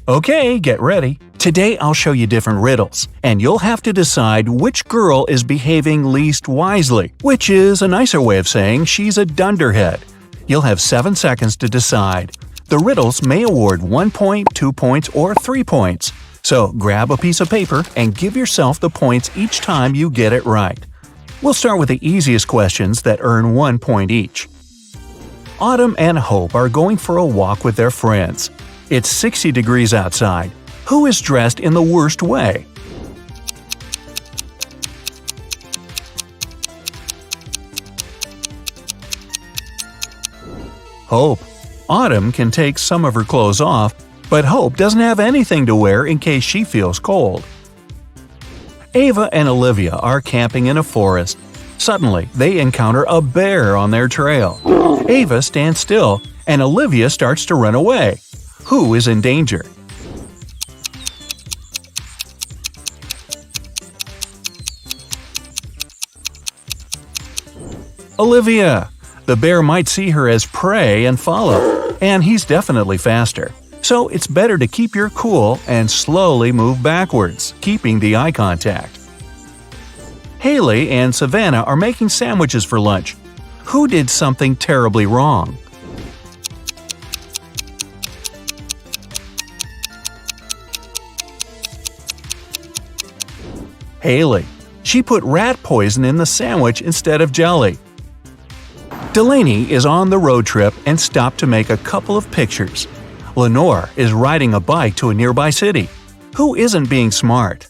Okay, get ready. Today I'll show you different riddles, and you'll have to decide which girl is behaving least wisely, which is a nicer way of saying she's a dunderhead. You'll have 7 seconds to decide. The riddles may award 1 point, 2 points, or 3 points. So grab a piece of paper and give yourself the points each time you get it right. We'll start with the easiest questions that earn 1 point each. Autumn and Hope are going for a walk with their friends. It's 60 degrees outside. Who is dressed in the worst way? Hope. Autumn can take some of her clothes off, but Hope doesn't have anything to wear in case she feels cold. Ava and Olivia are camping in a forest. Suddenly, they encounter a bear on their trail. Ava stands still, and Olivia starts to run away. Who is in danger? Olivia. The bear might see her as prey and follow, and he's definitely faster. So it's better to keep your cool and slowly move backwards, keeping the eye contact. Haley and Savannah are making sandwiches for lunch. Who did something terribly wrong? Haley. She put rat poison in the sandwich instead of jelly. Delaney is on the road trip and stopped to make a couple of pictures. Lenore is riding a bike to a nearby city. Who isn't being smart?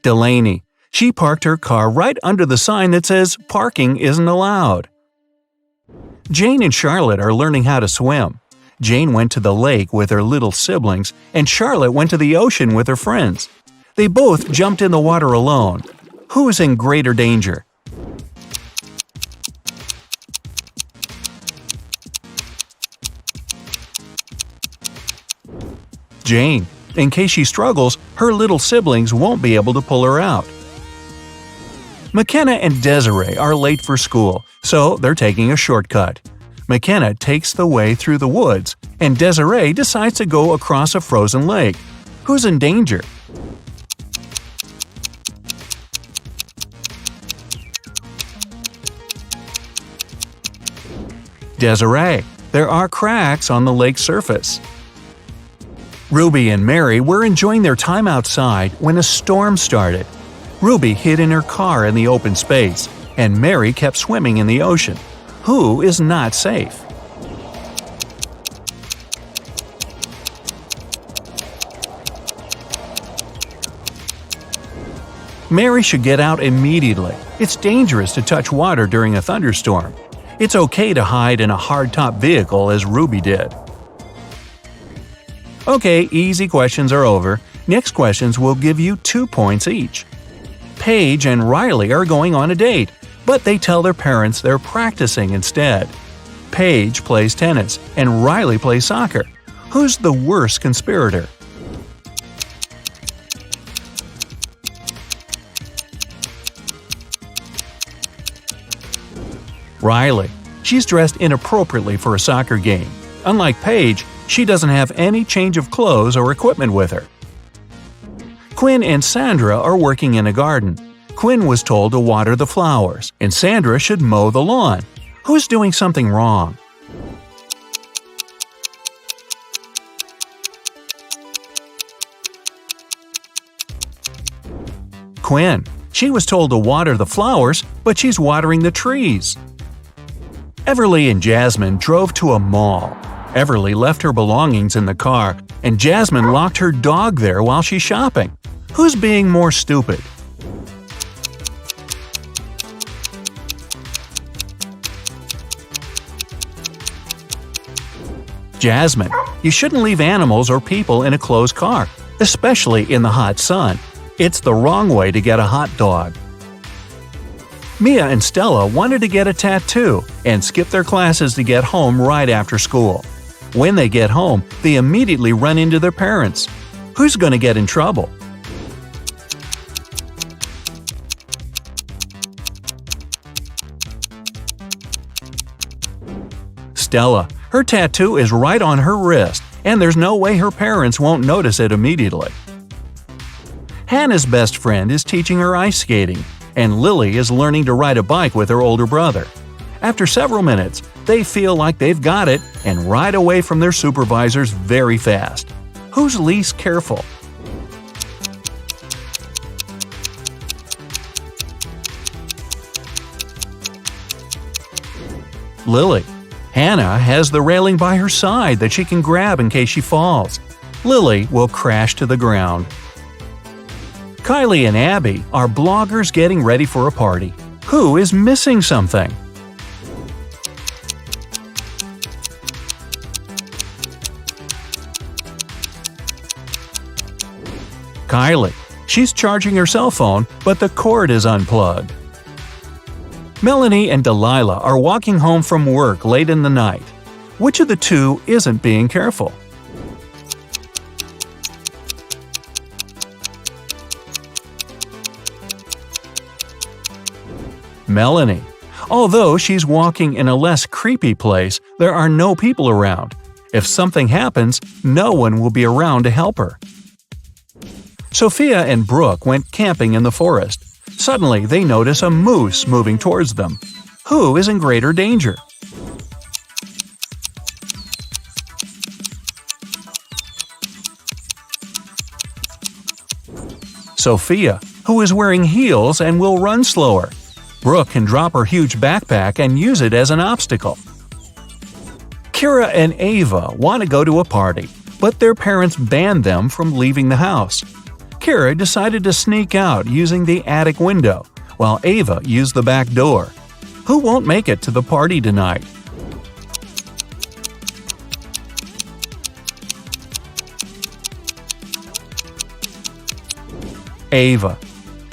Delaney. She parked her car right under the sign that says "Parking isn't allowed." Jane and Charlotte are learning how to swim. Jane went to the lake with her little siblings, and Charlotte went to the ocean with her friends. They both jumped in the water alone. Who is in greater danger? Jane. In case she struggles, her little siblings won't be able to pull her out. McKenna and Desiree are late for school, so they're taking a shortcut. McKenna takes the way through the woods, and Desiree decides to go across a frozen lake. Who's in danger? Desiree. There are cracks on the lake's surface. Ruby and Mary were enjoying their time outside when a storm started. Ruby hid in her car in the open space, and Mary kept swimming in the ocean. Who is not safe? Mary should get out immediately. It's dangerous to touch water during a thunderstorm. It's okay to hide in a hardtop vehicle as Ruby did. Okay, easy questions are over. Next questions will give you 2 points each. Paige and Riley are going on a date, but they tell their parents they're practicing instead. Paige plays tennis, and Riley plays soccer. Who's the worst conspirator? Riley. She's dressed inappropriately for a soccer game. Unlike Paige, she doesn't have any change of clothes or equipment with her. Quinn and Sandra are working in a garden. Quinn was told to water the flowers, and Sandra should mow the lawn. Who's doing something wrong? Quinn. She was told to water the flowers, but she's watering the trees. Everly and Jasmine drove to a mall. Everly left her belongings in the car, and Jasmine locked her dog there while she's shopping. Who's being more stupid? Jasmine. You shouldn't leave animals or people in a closed car, especially in the hot sun. It's the wrong way to get a hot dog. Mia and Stella wanted to get a tattoo and skip their classes to get home right after school. When they get home, they immediately run into their parents. Who's going to get in trouble? Stella. Her tattoo is right on her wrist, and there's no way her parents won't notice it immediately. Hannah's best friend is teaching her ice skating, and Lily is learning to ride a bike with her older brother. After several minutes, they feel like they've got it and ride away from their supervisors very fast. Who's least careful? Lily. Hannah has the railing by her side that she can grab in case she falls. Lily will crash to the ground. Kylie and Abby are bloggers getting ready for a party. Who is missing something? Kylie. She's charging her cell phone, but the cord is unplugged. Melanie and Delilah are walking home from work late in the night. Which of the two isn't being careful? Melanie. Although she's walking in a less creepy place, there are no people around. If something happens, no one will be around to help her. Sophia and Brooke went camping in the forest. Suddenly, they notice a moose moving towards them. Who is in greater danger? Sophia, who is wearing heels and will run slower. Brooke can drop her huge backpack and use it as an obstacle. Kira and Ava want to go to a party, but their parents banned them from leaving the house. Kira decided to sneak out using the attic window, while Ava used the back door. Who won't make it to the party tonight? Ava.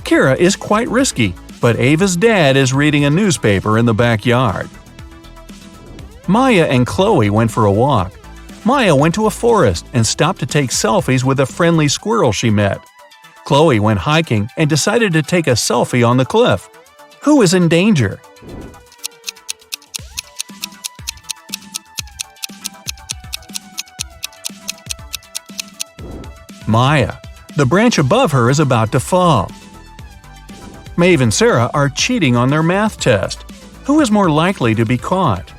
Kira is quite risky, but Ava's dad is reading a newspaper in the backyard. Maya and Chloe went for a walk. Maya went to a forest and stopped to take selfies with a friendly squirrel she met. Chloe went hiking and decided to take a selfie on the cliff. Who is in danger? Maya. The branch above her is about to fall. Maeve and Sarah are cheating on their math test. Who is more likely to be caught?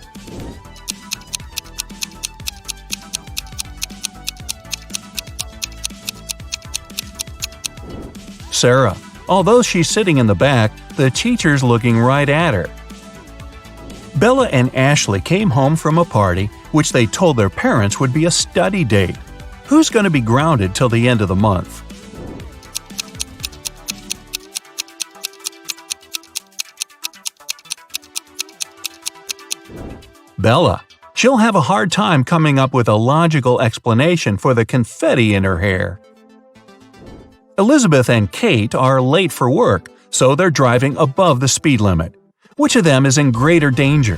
Sarah. Although she's sitting in the back, the teacher's looking right at her. Bella and Ashley came home from a party which they told their parents would be a study date. Who's going to be grounded till the end of the month? Bella. She'll have a hard time coming up with a logical explanation for the confetti in her hair. Elizabeth and Kate are late for work, so they're driving above the speed limit. Which of them is in greater danger?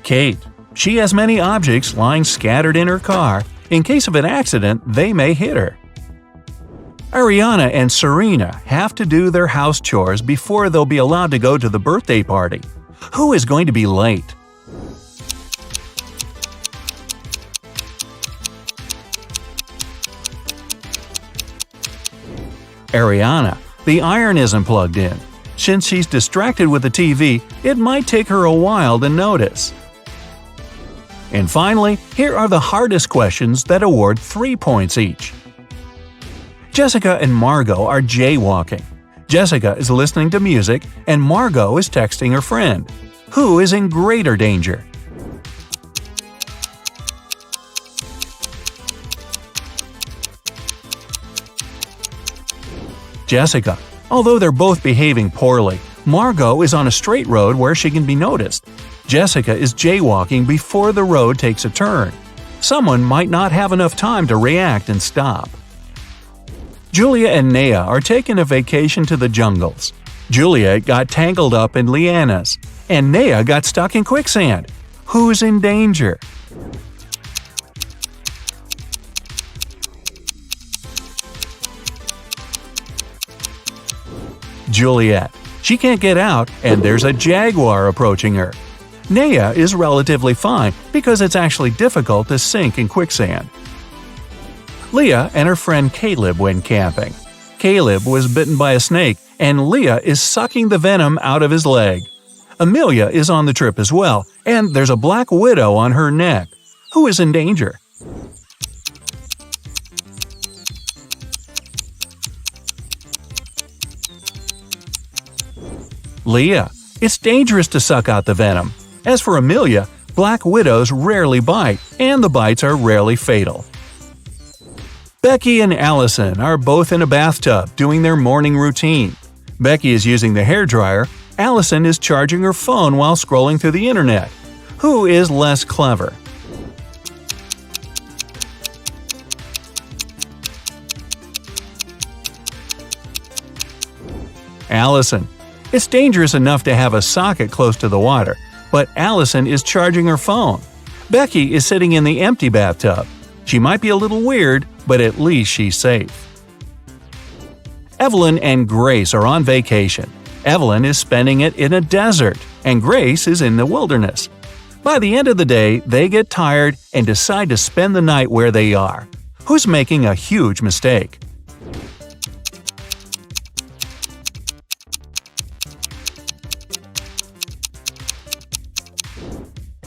Kate. She has many objects lying scattered in her car. In case of an accident, they may hit her. Ariana and Serena have to do their house chores before they'll be allowed to go to the birthday party. Who is going to be late? Ariana. The iron isn't plugged in. Since she's distracted with the TV, it might take her a while to notice. And finally, here are the hardest questions that award 3 points each. Jessica and Margot are jaywalking. Jessica is listening to music, and Margot is texting her friend. Who is in greater danger? Jessica. Although they're both behaving poorly, Margot is on a straight road where she can be noticed. Jessica is jaywalking before the road takes a turn. Someone might not have enough time to react and stop. Julia and Naya are taking a vacation to the jungles. Julia got tangled up in lianas, and Naya got stuck in quicksand. Who's in danger? Juliet. She can't get out, and there's a jaguar approaching her. Naya is relatively fine because it's actually difficult to sink in quicksand. Leah and her friend Caleb went camping. Caleb was bitten by a snake, and Leah is sucking the venom out of his leg. Amelia is on the trip as well, and there's a black widow on her neck. Who is in danger? Leah. It's dangerous to suck out the venom. As for Amelia, black widows rarely bite, and the bites are rarely fatal. Becky and Allison are both in a bathtub doing their morning routine. Becky is using the hairdryer. Allison is charging her phone while scrolling through the internet. Who is less clever? Allison. It's dangerous enough to have a socket close to the water, but Allison is charging her phone. Becky is sitting in the empty bathtub. She might be a little weird, but at least she's safe. Evelyn and Grace are on vacation. Evelyn is spending it in a desert, and Grace is in the wilderness. By the end of the day, they get tired and decide to spend the night where they are. Who's making a huge mistake?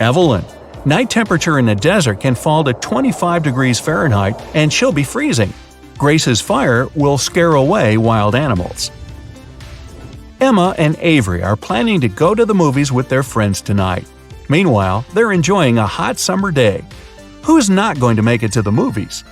Evelyn. Night temperature in the desert can fall to 25 degrees Fahrenheit and she'll be freezing. Grace's fire will scare away wild animals. Emma and Avery are planning to go to the movies with their friends tonight. Meanwhile, they're enjoying a hot summer day. Who's not going to make it to the movies?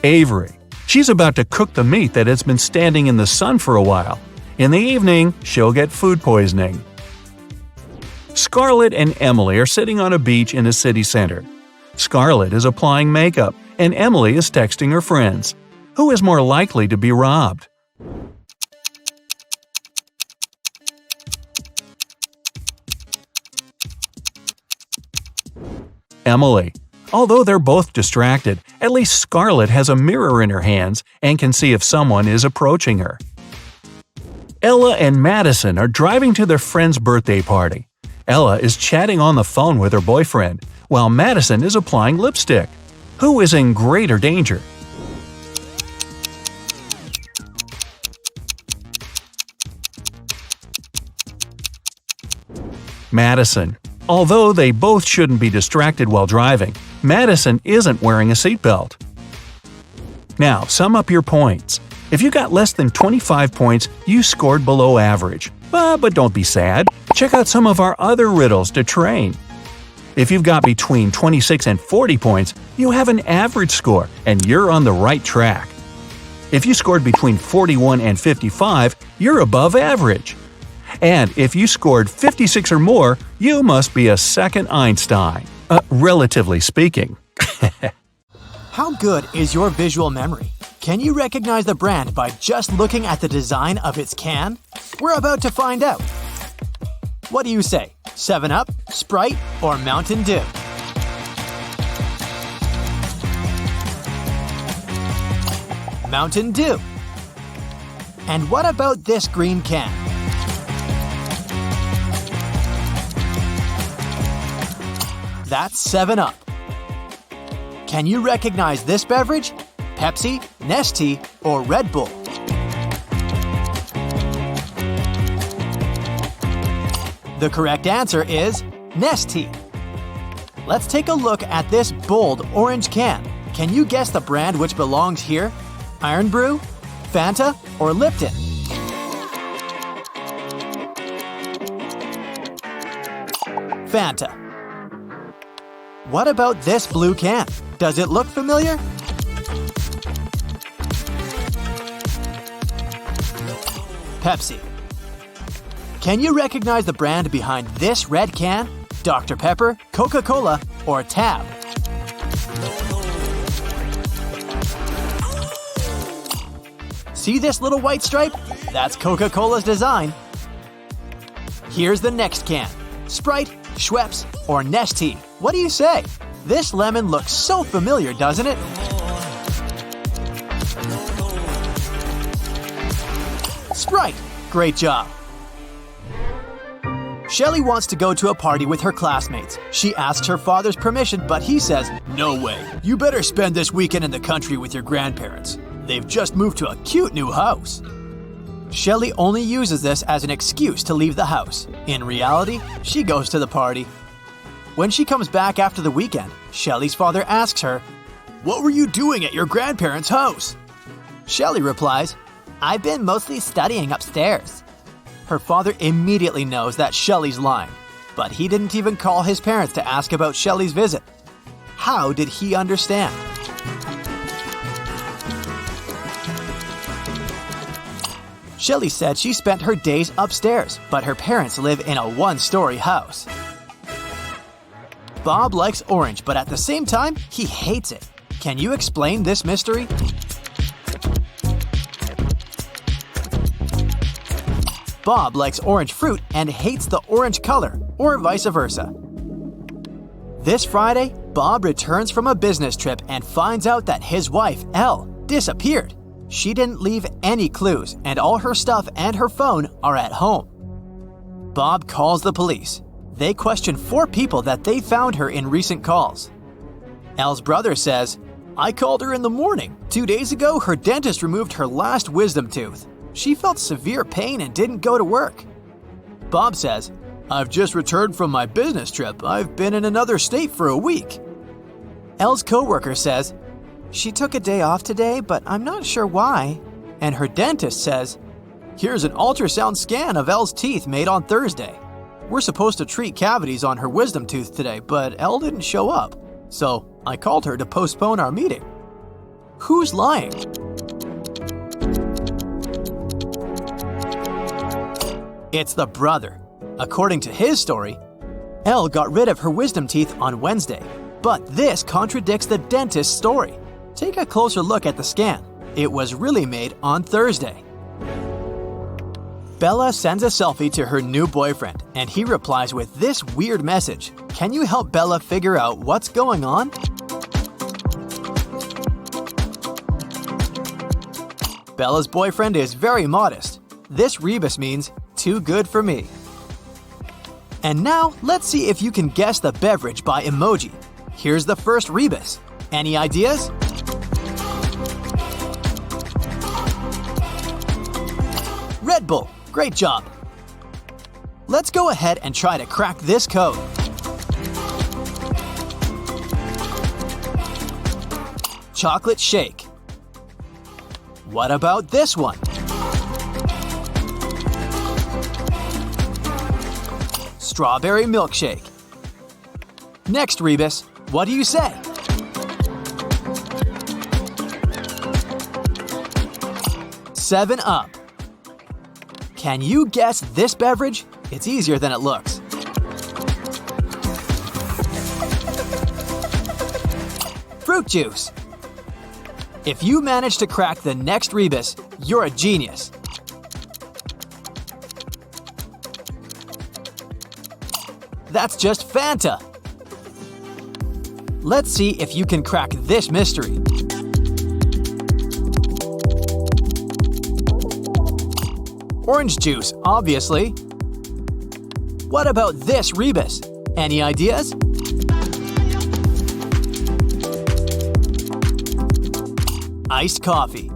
Avery. She's about to cook the meat that has been standing in the sun for a while. In the evening, she'll get food poisoning. Scarlett and Emily are sitting on a beach in a city center. Scarlett is applying makeup, and Emily is texting her friends. Who is more likely to be robbed? Emily. Although they're both distracted, at least Scarlett has a mirror in her hands and can see if someone is approaching her. Ella and Madison are driving to their friend's birthday party. Ella is chatting on the phone with her boyfriend, while Madison is applying lipstick. Who is in greater danger? Madison. Although they both shouldn't be distracted while driving, Madison isn't wearing a seatbelt. Now, sum up your points. If you got less than 25 points, you scored below average. But don't be sad. Check out some of our other riddles to train. If you've got between 26 and 40 points, you have an average score, and you're on the right track. If you scored between 41 and 55, you're above average. And if you scored 56 or more, you must be a second Einstein. Relatively speaking. How good is your visual memory? Can you recognize the brand by just looking at the design of its can? We're about to find out. What do you say? 7-Up, Sprite, or Mountain Dew? Mountain Dew. And what about this green can? That's 7-Up. Can you recognize this beverage? Pepsi, Nestea, or Red Bull? The correct answer is Nestea. Let's take a look at this bold orange can. Can you guess the brand which belongs here? Iron Brew, Fanta, or Lipton? Fanta. What about this blue can? Does it look familiar? Pepsi. Can you recognize the brand behind this red can? Dr. Pepper, Coca-Cola, or Tab? See this little white stripe? That's Coca-Cola's design. Here's the next can. Sprite, Schweppes, or Nestea? What do you say? This lemon looks so familiar, doesn't it? Sprite! Great job! Shelly wants to go to a party with her classmates. She asks her father's permission, but he says, "No way. You better spend this weekend in the country with your grandparents. They've just moved to a cute new house." Shelly only uses this as an excuse to leave the house. In reality, she goes to the party. When she comes back after the weekend, Shelly's father asks her, "What were you doing at your grandparents' house?" Shelly replies, "I've been mostly studying upstairs." Her father immediately knows that Shelly's lying, but he didn't even call his parents to ask about Shelly's visit. How did he understand? Shelly said she spent her days upstairs, but her parents live in a one-story house. Bob likes orange, but at the same time, he hates it. Can you explain this mystery? Bob likes orange fruit and hates the orange color, or vice versa. This Friday, Bob returns from a business trip and finds out that his wife, Elle, disappeared. She didn't leave any clues, and all her stuff and her phone are at home. Bob calls the police. They question 4 people that they found her in recent calls. Elle's brother says, "I called her in the morning. 2 days ago, her dentist removed her last wisdom tooth. She felt severe pain and didn't go to work." Bob says, "I've just returned from my business trip. I've been in another state for a week." Elle's coworker says, "She took a day off today, but I'm not sure why." And her dentist says, "Here's an ultrasound scan of Elle's teeth made on Thursday. We're supposed to treat cavities on her wisdom tooth today, but Elle didn't show up. So I called her to postpone our meeting." Who's lying? It's the brother. According to his story, Elle got rid of her wisdom teeth on Wednesday, but this contradicts the dentist's story. Take a closer look at the scan. It was really made on Thursday. Bella sends a selfie to her new boyfriend, and he replies with this weird message. Can you help Bella figure out what's going on? Bella's boyfriend is very modest. This rebus means too good for me. And now, let's see if you can guess the beverage by emoji. Here's the first rebus. Any ideas? Red Bull. Great job. Let's go ahead and try to crack this code. Chocolate shake. What about this one? Strawberry milkshake. Next rebus, what do you say? Seven Up. Can you guess this beverage? It's easier than it looks. Fruit juice. If you manage to crack the next rebus, you're a genius. That's just Fanta. Let's see if you can crack this mystery. Orange juice, obviously. What about this rebus? Any ideas? Iced coffee.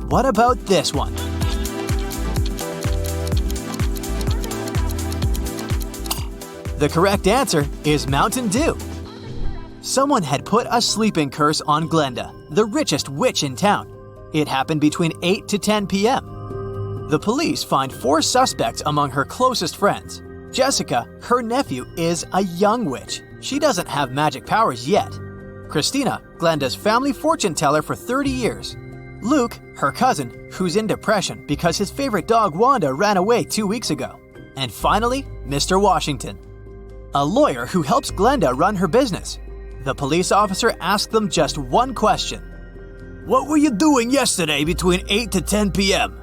What about this one? The correct answer is Mountain Dew. Someone had put a sleeping curse on Glenda, the richest witch in town. It happened between 8 to 10 p.m. The police find 4 suspects among her closest friends. Jessica, her nephew, is a young witch. She doesn't have magic powers yet. Christina, Glenda's family fortune teller for 30 years. Luke, her cousin, who's in depression because his favorite dog Wanda ran away 2 weeks ago. And finally, Mr. Washington, a lawyer who helps Glenda run her business. The police officer asked them just one question. What were you doing yesterday between 8 to 10 p.m.?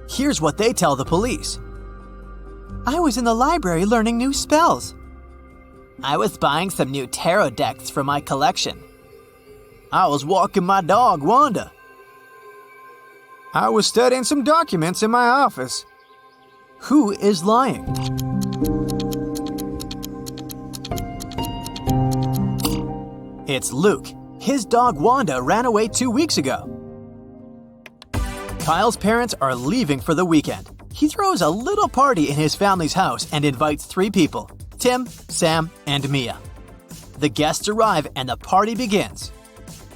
Here's what they tell the police. I was in the library learning new spells. I was buying some new tarot decks for my collection. I was walking my dog, Wanda. I was studying some documents in my office. Who is lying? It's Luke. His dog Wanda ran away 2 weeks ago. Kyle's parents are leaving for the weekend. He throws a little party in his family's house and invites 3 people: Tim, Sam, and Mia. The guests arrive and the party begins.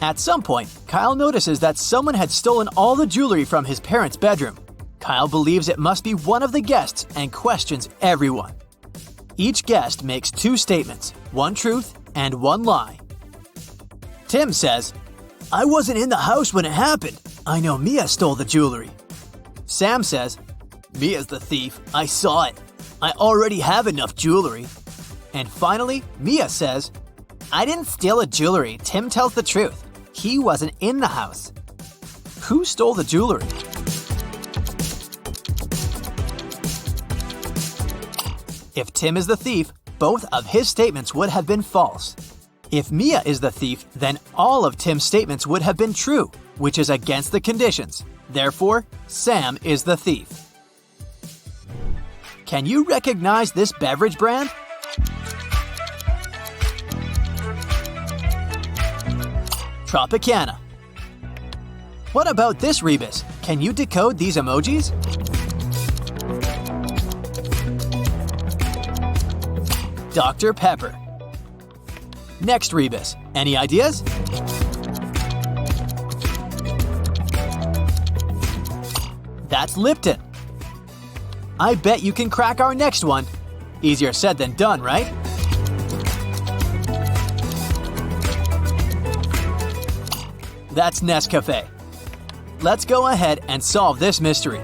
At some point, Kyle notices that someone had stolen all the jewelry from his parents' bedroom. Kyle believes it must be one of the guests and questions everyone. Each guest makes 2 statements, 1 truth and 1 lie. Tim says, "I wasn't in the house when it happened. I know Mia stole the jewelry." Sam says, "Mia's the thief. I saw it. I already have enough jewelry." And finally, Mia says, "I didn't steal the jewelry. Tim tells the truth. He wasn't in the house." Who stole the jewelry? If Tim is the thief, both of his statements would have been false. If Mia is the thief, then all of Tim's statements would have been true, which is against the conditions. Therefore, Sam is the thief. Can you recognize this beverage brand? Tropicana. What about this rebus? Can you decode these emojis? Dr. Pepper. Next rebus. Any ideas? That's Lipton. I bet you can crack our next one. Easier said than done, right? That's Nescafe. Let's go ahead and solve this mystery.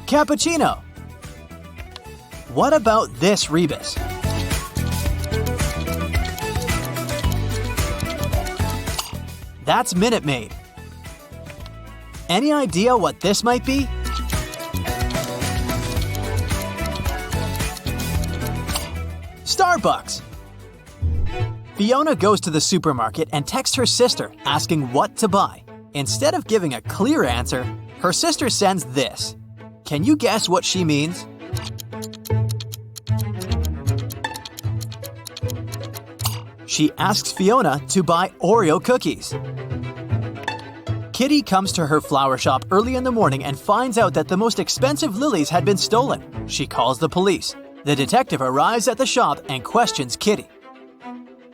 Cappuccino. What about this rebus? That's Minute Maid. Any idea what this might be? Starbucks. Fiona goes to the supermarket and texts her sister asking what to buy. Instead of giving a clear answer, her sister sends this. Can you guess what she means? She asks Fiona to buy Oreo cookies. Kitty comes to her flower shop early in the morning and finds out that the most expensive lilies had been stolen. She calls the police. The detective arrives at the shop and questions Kitty.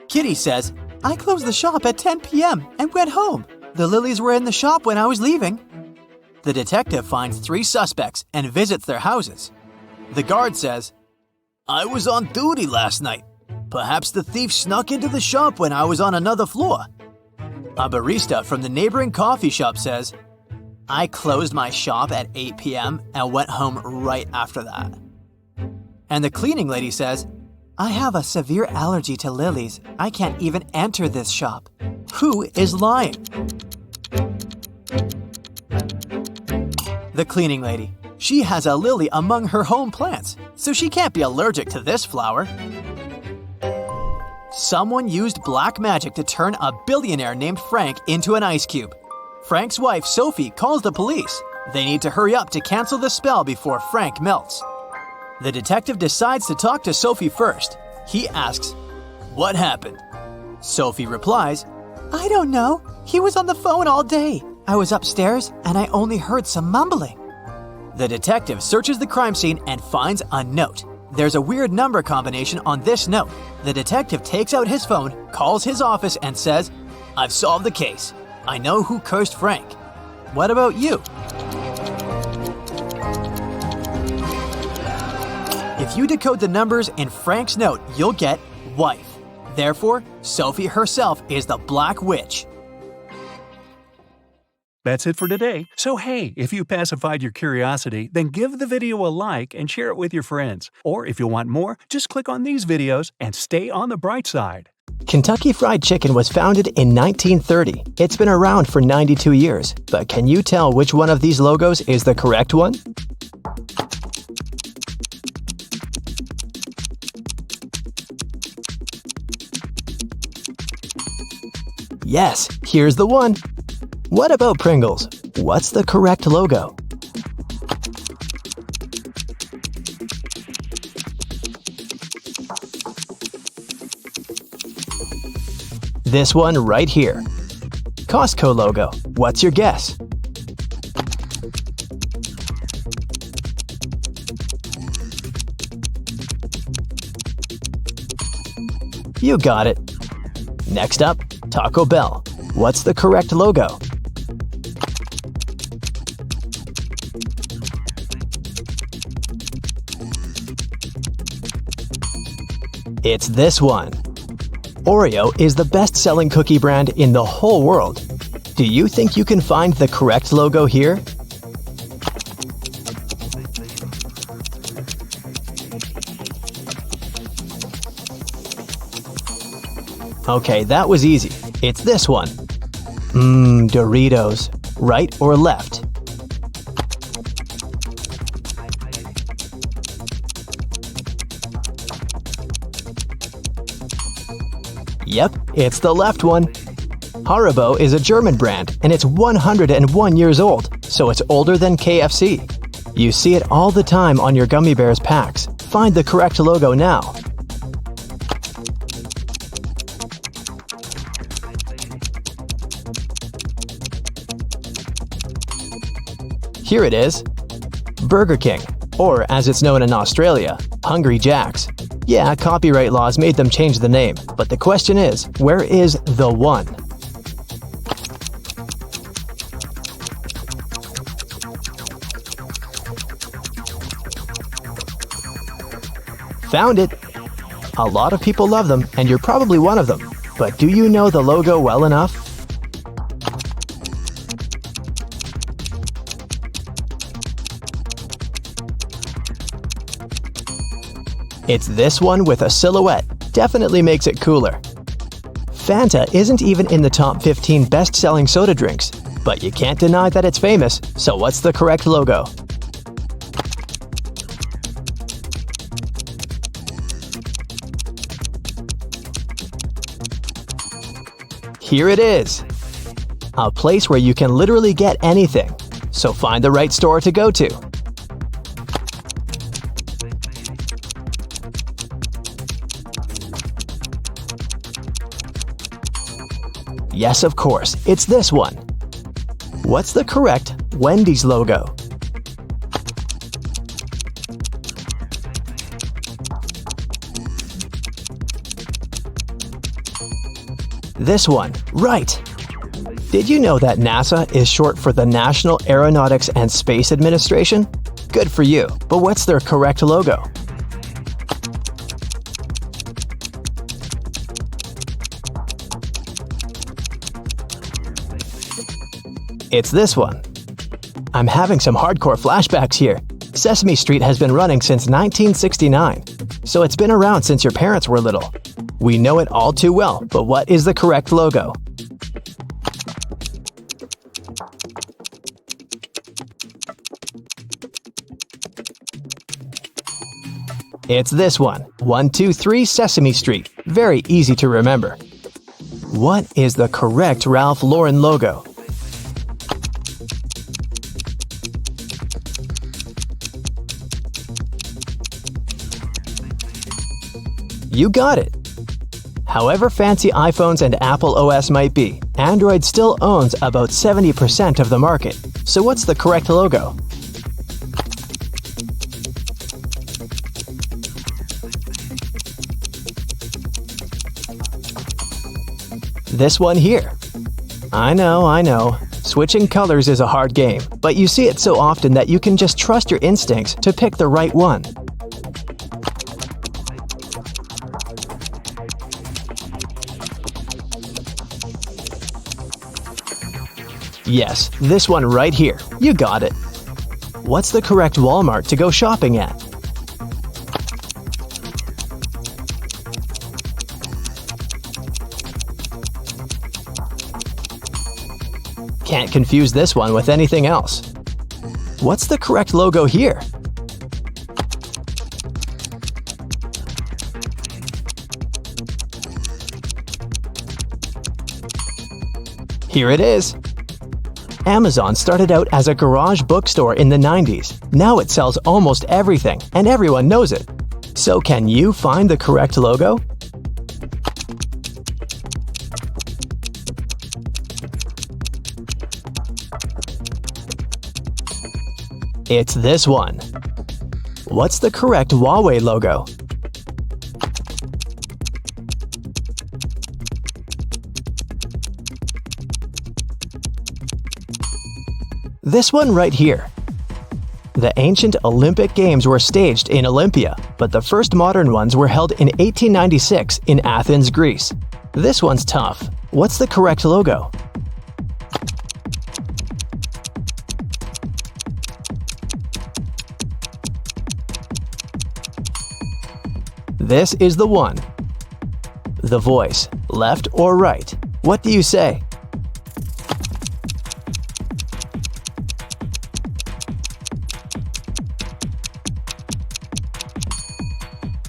Kitty says, "I closed the shop at 10 p.m. and went home. The lilies were in the shop when I was leaving." The detective finds 3 suspects and visits their houses. The guard says, "I was on duty last night. Perhaps the thief snuck into the shop when I was on another floor." A barista from the neighboring coffee shop says, "I closed my shop at 8 p.m. and went home right after that." And the cleaning lady says, "I have a severe allergy to lilies. I can't even enter this shop." Who is lying? The cleaning lady. She has a lily among her home plants, so she can't be allergic to this flower. Someone used black magic to turn a billionaire named Frank into an ice cube. Frank's wife, Sophie, calls the police. They need to hurry up to cancel the spell before Frank melts. The detective decides to talk to Sophie first. He asks, "What happened?" Sophie replies, "I don't know. He was on the phone all day. I was upstairs and I only heard some mumbling." The detective searches the crime scene and finds a note. There's a weird number combination on this note. The detective takes out his phone, calls his office, and says, "I've solved the case. I know who cursed Frank." What about you? If you decode the numbers in Frank's note, you'll get wife. Therefore, Sophie herself is the Black Witch. That's it for today. So hey, if you pacified your curiosity, then give the video a like and share it with your friends. Or if you want more, just click on these videos and stay on the bright side. Kentucky Fried Chicken was founded in 1930. It's been around for 92 years. But can you tell which one of these logos is the correct one? Yes, here's the one. What about Pringles? What's the correct logo? This one right here. Costco logo. What's your guess? You got it. Next up, Taco Bell. What's the correct logo? It's this one. Oreo is the best-selling cookie brand in the whole world. Do you think you can find the correct logo here? Okay, that was easy. It's this one. Doritos. Right or left? Yep, it's the left one. Haribo is a German brand, and it's 101 years old, so it's older than KFC. You see it all the time on your gummy bears packs. Find the correct logo now. Here it is. Burger King, or as it's known in Australia, Hungry Jack's. Yeah, copyright laws made them change the name, but the question is, where is the one? Found it! A lot of people love them, and you're probably one of them. But do you know the logo well enough? It's this one with a silhouette. Definitely makes it cooler. Fanta isn't even in the top 15 best-selling soda drinks, but you can't deny that it's famous, so what's the correct logo? Here it is. A place where you can literally get anything, so find the right store to go to. Yes, of course, it's this one. What's the correct Wendy's logo? This one, right. Did you know that NASA is short for the National Aeronautics and Space Administration? Good for you, but what's their correct logo? It's this one. I'm having some hardcore flashbacks here. Sesame Street has been running since 1969, so it's been around since your parents were little. We know it all too well, but what is the correct logo? It's this one, 123 Sesame Street. Very easy to remember. What is the correct Ralph Lauren logo? You got it! However fancy iPhones and Apple OS might be, Android still owns about 70% of the market. So what's the correct logo? This one here. I know. Switching colors is a hard game, but you see it so often that you can just trust your instincts to pick the right one. Yes, this one right here. You got it. What's the correct Walmart to go shopping at? Can't confuse this one with anything else. What's the correct logo here? Here it is. Amazon started out as a garage bookstore in the 90s. Now it sells almost everything, and everyone knows it. So can you find the correct logo? It's this one. What's the correct Huawei logo? This one right here. The ancient Olympic Games were staged in Olympia, but the first modern ones were held in 1896 in Athens, Greece. This one's tough. What's the correct logo? This is the one. The voice, left or right? What do you say?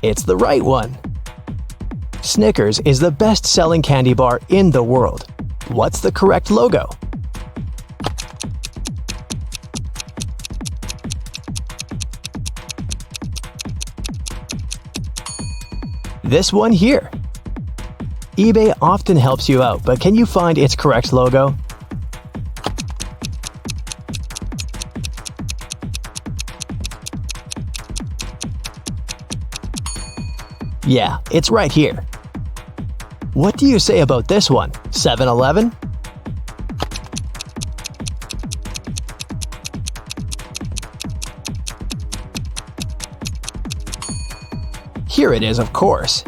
It's the right one. Snickers is the best-selling candy bar in the world. What's the correct logo? This one here. eBay often helps you out, but can you find its correct logo? Yeah, it's right here. What do you say about this one? 7-Eleven? Here it is, of course.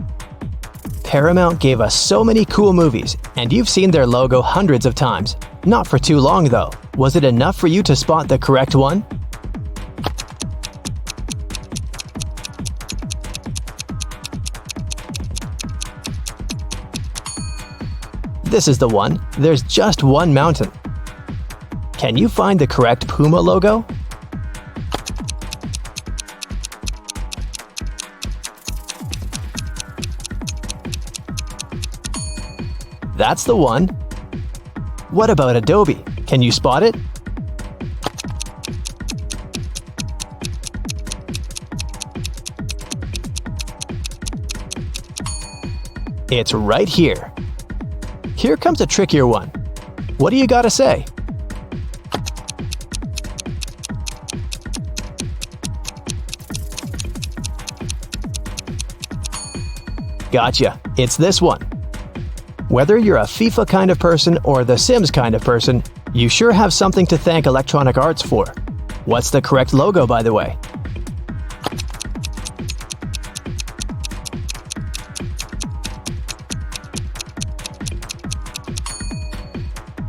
Paramount gave us so many cool movies, and you've seen their logo hundreds of times. Not for too long, though. Was it enough for you to spot the correct one? This is the one. There's just one mountain. Can you find the correct Puma logo? That's the one. What about Adobe? Can you spot it? It's right here. Here comes a trickier one. What do you gotta say? Gotcha. It's this one. Whether you're a FIFA kind of person or the Sims kind of person, you sure have something to thank Electronic Arts for. What's the correct logo, by the way?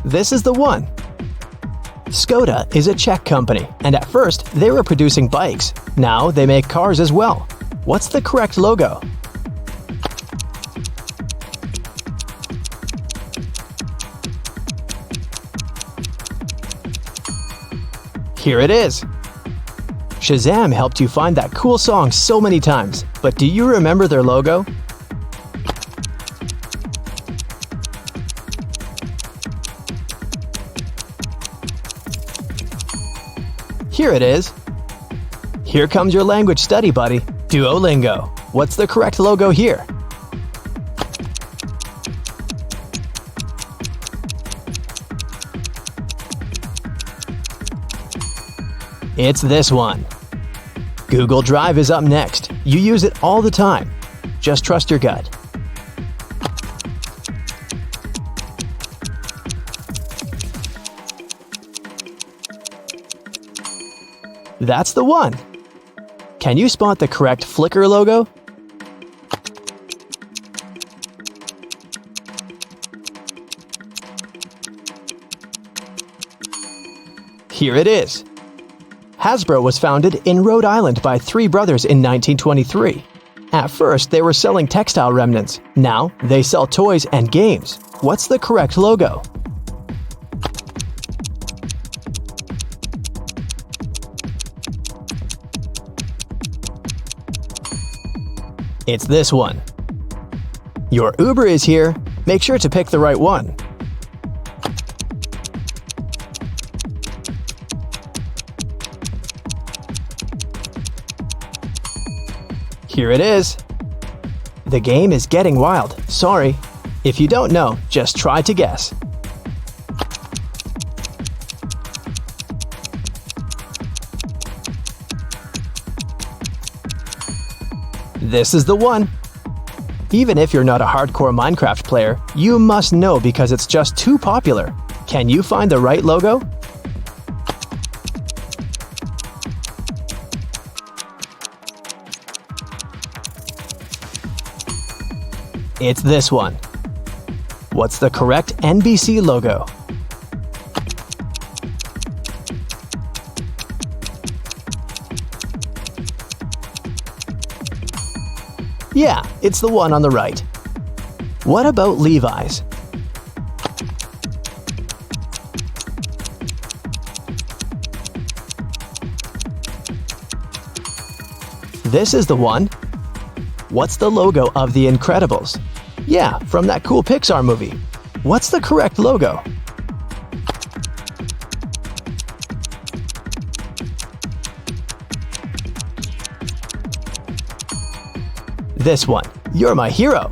This is the one. Skoda is a Czech company, and at first they were producing bikes. Now they make cars as well. What's the correct logo? Here it is. Shazam helped you find that cool song so many times, but do you remember their logo? Here it is. Here comes your language study buddy, Duolingo. What's the correct logo here? It's this one. Google Drive is up next. You use it all the time. Just trust your gut. That's the one. Can you spot the correct Flickr logo? Here it is. Hasbro was founded in Rhode Island by three brothers in 1923. At first, they were selling textile remnants. Now, they sell toys and games. What's the correct logo? It's this one. Your Uber is here. Make sure to pick the right one. Here it is. The game is getting wild. Sorry. If you don't know, just try to guess. This is the one. Even if you're not a hardcore Minecraft player, you must know because it's just too popular. Can you find the right logo? It's this one. What's the correct NBC logo? Yeah, it's the one on the right. What about Levi's? This is the one. What's the logo of The Incredibles? Yeah, from that cool Pixar movie. What's the correct logo? This one. You're my hero.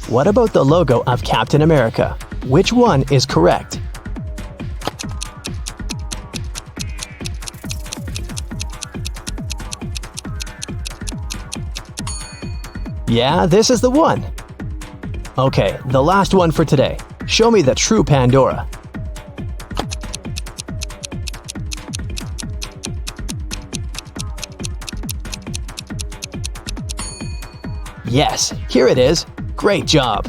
What about the logo of Captain America? Which one is correct? Yeah, this is the one. Okay, the last one for today. Show me the true Pandora. Yes, here it is. Great job.